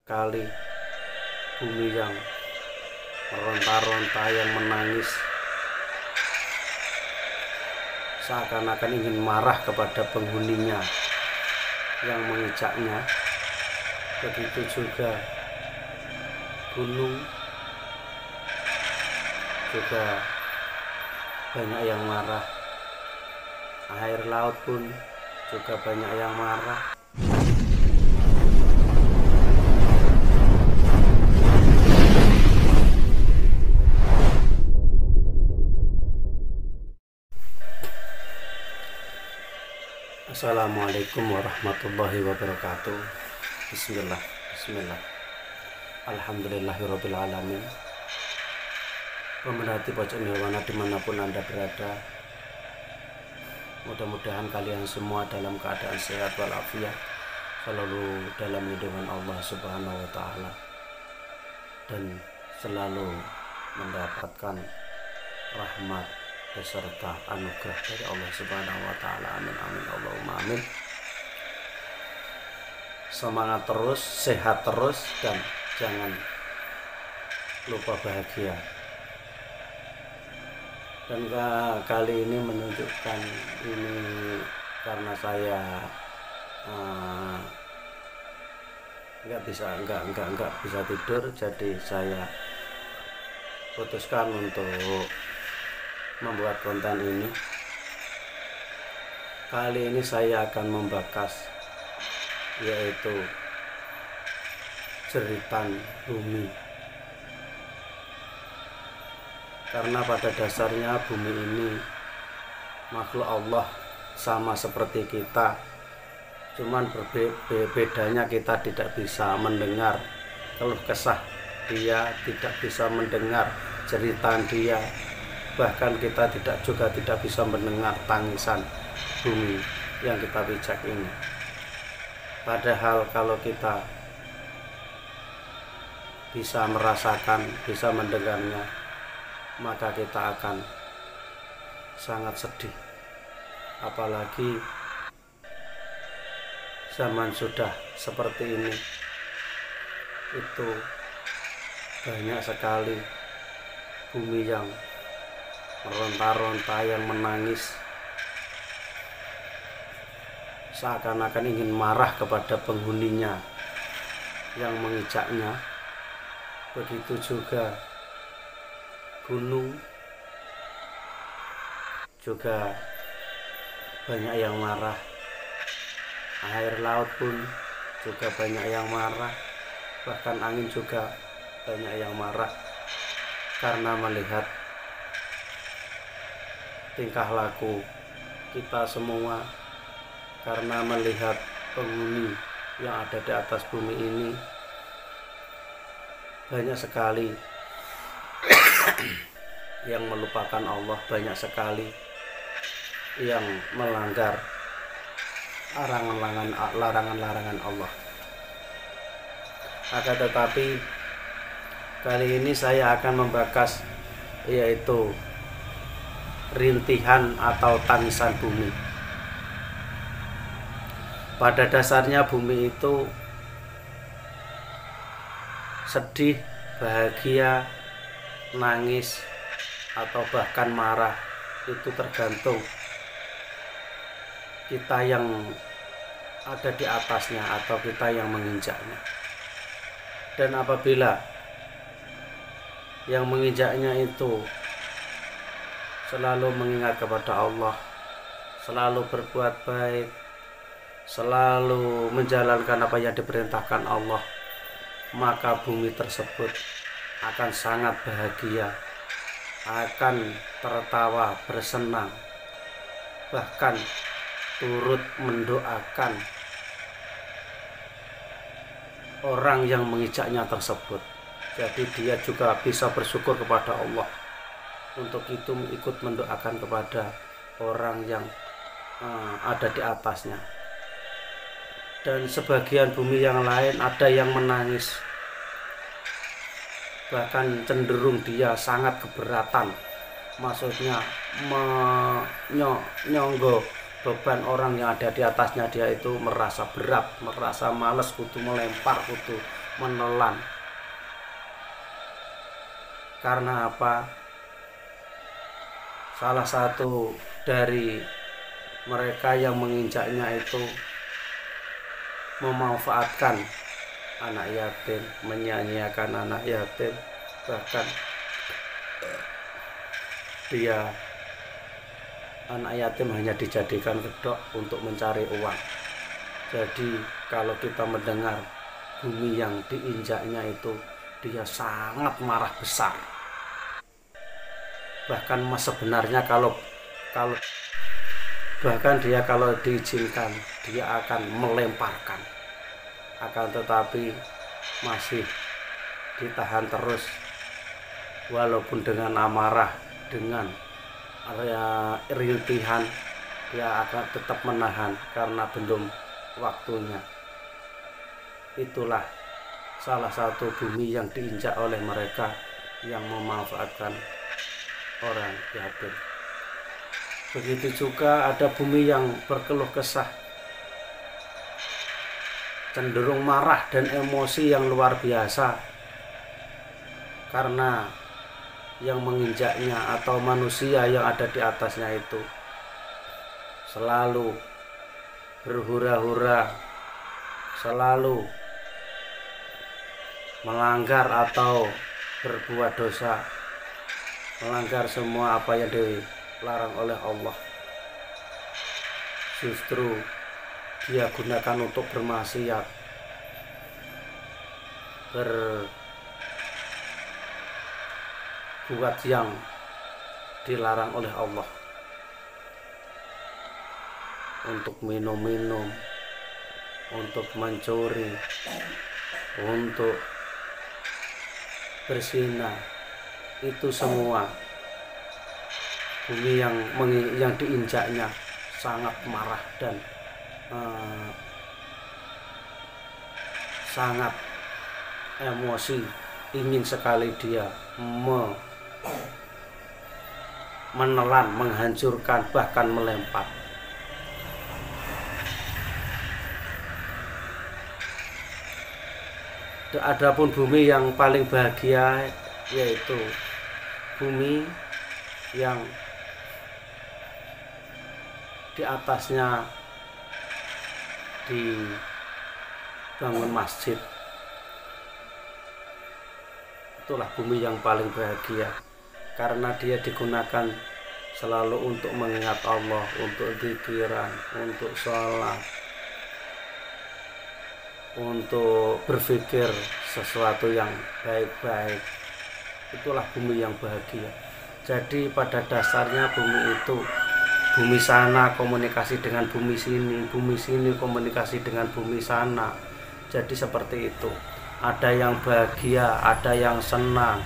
Kali bumi yang meronta-ronta, yang menangis, seakan-akan ingin marah kepada penghuninya yang menginjaknya. Begitu juga gunung juga banyak yang marah, air laut pun juga banyak yang marah. Assalamualaikum warahmatullahi wabarakatuh. Bismillah, bismillah. Alhamdulillahirabbil alamin. Pemerhati pojok nirwana dimanapun Anda berada, mudah-mudahan kalian semua dalam keadaan sehat walafiat, selalu dalam lindungan Allah Subhanahu wa Ta'ala, dan selalu mendapatkan rahmat beserta anugerah dari Allah Subhanahu wa Ta'ala. Amin amin Allahumma amin. Semangat terus, sehat terus, dan jangan lupa bahagia. Dan kali ini menunjukkan ini karena saya nggak bisa tidur, jadi saya putuskan untuk membuat konten ini. Kali ini saya akan membahas yaitu jeritan bumi. Karena pada dasarnya bumi ini makhluk Allah sama seperti kita, cuman bedanya kita tidak bisa mendengar keluh kesah dia, tidak bisa mendengar jeritan dia, bahkan kita tidak bisa mendengar tangisan bumi yang kita pijak ini. Padahal kalau kita bisa merasakan, bisa mendengarnya, maka kita akan sangat sedih. Apalagi zaman sudah seperti ini, itu banyak sekali bumi yang meronta-ronta, yang menangis, seakan-akan ingin marah kepada penghuninya yang menginjaknya. Begitu juga gunung juga banyak yang marah, air laut pun juga banyak yang marah, bahkan angin juga banyak yang marah karena melihat tingkah laku kita semua, karena melihat penghuni yang ada di atas bumi ini banyak sekali yang melupakan Allah, banyak sekali yang melanggar larangan-larangan Allah. Akan tetapi kali ini saya akan membahas yaitu rintihan atau tangisan bumi. Pada dasarnya bumi itu sedih, bahagia, nangis, atau bahkan marah, itu tergantung kita yang ada di atasnya atau kita yang menginjaknya. Dan apabila yang menginjaknya itu selalu mengingat kepada Allah, selalu berbuat baik, selalu menjalankan apa yang diperintahkan Allah, maka bumi tersebut akan sangat bahagia, akan tertawa bersenang, bahkan turut mendoakan orang yang menginjaknya tersebut. Jadi dia juga bisa bersyukur kepada Allah, untuk itu ikut mendoakan kepada orang yang ada di atasnya. Dan sebagian bumi yang lain ada yang menangis, bahkan cenderung dia sangat keberatan, maksudnya menyonggo beban orang yang ada di atasnya. Dia itu merasa berat, merasa males, kudu melempar, kudu menelan. Karena apa? Salah satu dari mereka yang menginjaknya itu memanfaatkan anak yatim, menyanyiakan anak yatim, bahkan dia anak yatim hanya dijadikan kedok untuk mencari uang. Jadi kalau kita mendengar bumi yang diinjaknya itu, dia sangat marah besar. Bahkan sebenarnya kalau bahkan dia kalau diizinkan, dia akan melemparkan. Akan tetapi masih ditahan terus, walaupun dengan amarah, dengan rintihan, dia akan tetap menahan karena belum waktunya. Itulah salah satu bumi yang diinjak oleh mereka yang memanfaatkan orang yatim. Begitu juga ada bumi yang berkeluh kesah, cenderung marah dan emosi yang luar biasa karena yang menginjaknya atau manusia yang ada di atasnya itu selalu berhura-hura, selalu melanggar atau berbuat dosa, melanggar semua apa yang dilarang oleh Allah. Justru dia gunakan untuk bermaksiat, berbuat yang dilarang oleh Allah, untuk minum-minum, untuk mencuri, untuk berzina. Itu semua bumi yang diinjaknya sangat marah dan sangat emosi, ingin sekali dia menelan, menghancurkan, bahkan melempar. Adapun bumi yang paling bahagia yaitu bumi yang di atasnya dibangun masjid. Itulah bumi yang paling bahagia karena dia digunakan selalu untuk mengingat Allah, untuk zikiran, untuk sholat, untuk berpikir sesuatu yang baik-baik. Itulah bumi yang bahagia. Jadi pada dasarnya bumi itu, bumi sana komunikasi dengan bumi sini komunikasi dengan bumi sana. Jadi seperti itu. Ada yang bahagia, ada yang senang,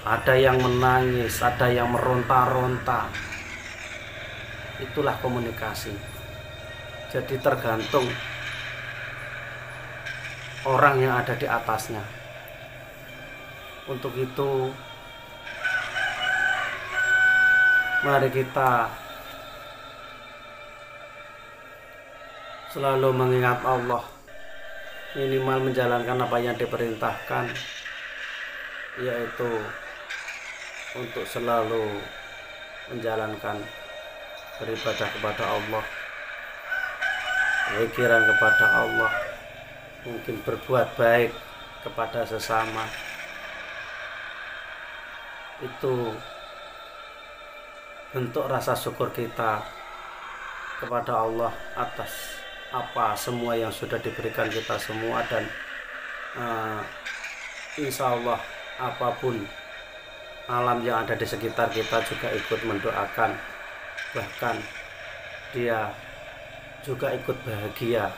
ada yang menangis, ada yang meronta-ronta. Itulah komunikasi. Jadi tergantung orang yang ada di atasnya. Untuk itu mari kita selalu mengingat Allah, minimal menjalankan apa yang diperintahkan, yaitu untuk selalu menjalankan beribadah kepada Allah, pikiran kepada Allah, mungkin berbuat baik kepada sesama. Itu bentuk rasa syukur kita kepada Allah atas apa semua yang sudah diberikan kita semua. Dan insya Allah apapun alam yang ada di sekitar kita juga ikut mendoakan, bahkan dia juga ikut bahagia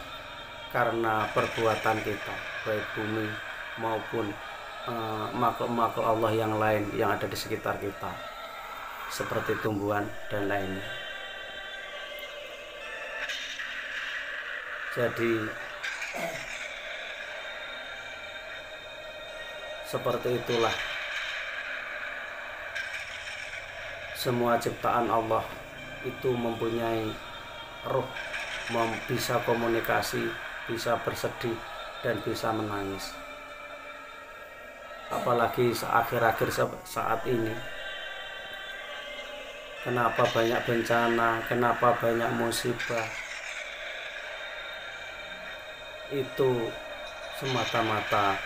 karena perbuatan kita, baik bumi maupun makhluk-makhluk Allah yang lain yang ada di sekitar kita, seperti tumbuhan dan lainnya. Jadi seperti itulah semua ciptaan Allah itu mempunyai roh, bisa komunikasi, bisa bersedih dan bisa menangis. Apalagi akhir-akhir saat ini, kenapa banyak bencana, kenapa banyak musibah, itu semata-mata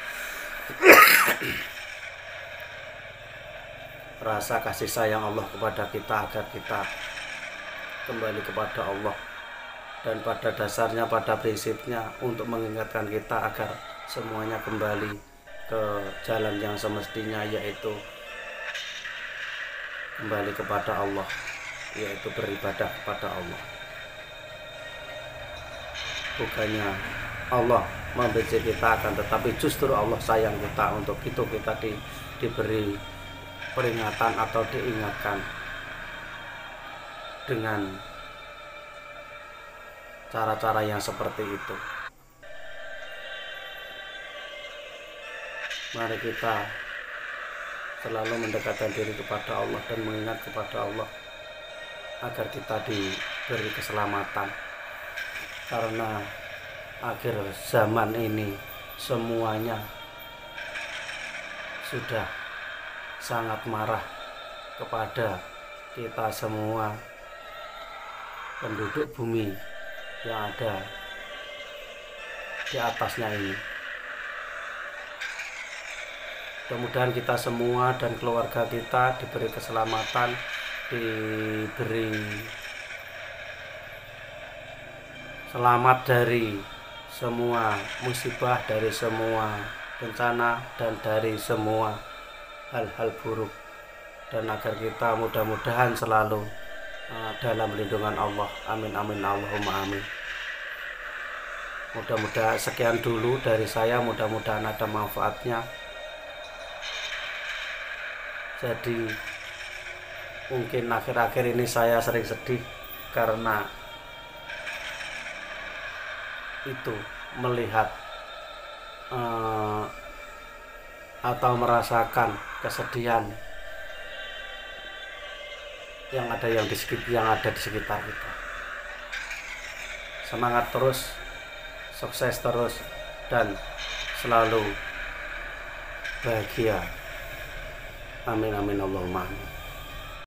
rasa kasih sayang Allah kepada kita, agar kita kembali kepada Allah, dan pada dasarnya, pada prinsipnya, untuk mengingatkan kita agar semuanya kembali ke jalan yang semestinya, yaitu kembali kepada Allah, yaitu beribadah kepada Allah. Bukannya Allah membenci kita, akan tetapi justru Allah sayang kita. Untuk itu kita diberi peringatan atau diingatkan dengan cara-cara yang seperti itu. Mari kita selalu mendekatkan diri kepada Allah dan mengingat kepada Allah agar kita diberi keselamatan. Karena akhir zaman ini semuanya sudah sangat marah kepada kita semua penduduk bumi yang ada di atasnya ini. Mudah-mudahan kita semua dan keluarga kita diberi keselamatan, diberi selamat dari semua musibah, dari semua bencana, dan dari semua hal-hal buruk, dan agar kita mudah-mudahan selalu dalam lindungan Allah. Amin amin Allahumma amin. Mudah-mudahan sekian dulu dari saya, mudah-mudahan ada manfaatnya. Jadi mungkin akhir-akhir ini saya sering sedih karena itu melihat atau merasakan kesedihan yang ada di sekitar kita. Semangat terus, sukses terus, dan selalu bahagia. Amin amin Allahumma amin.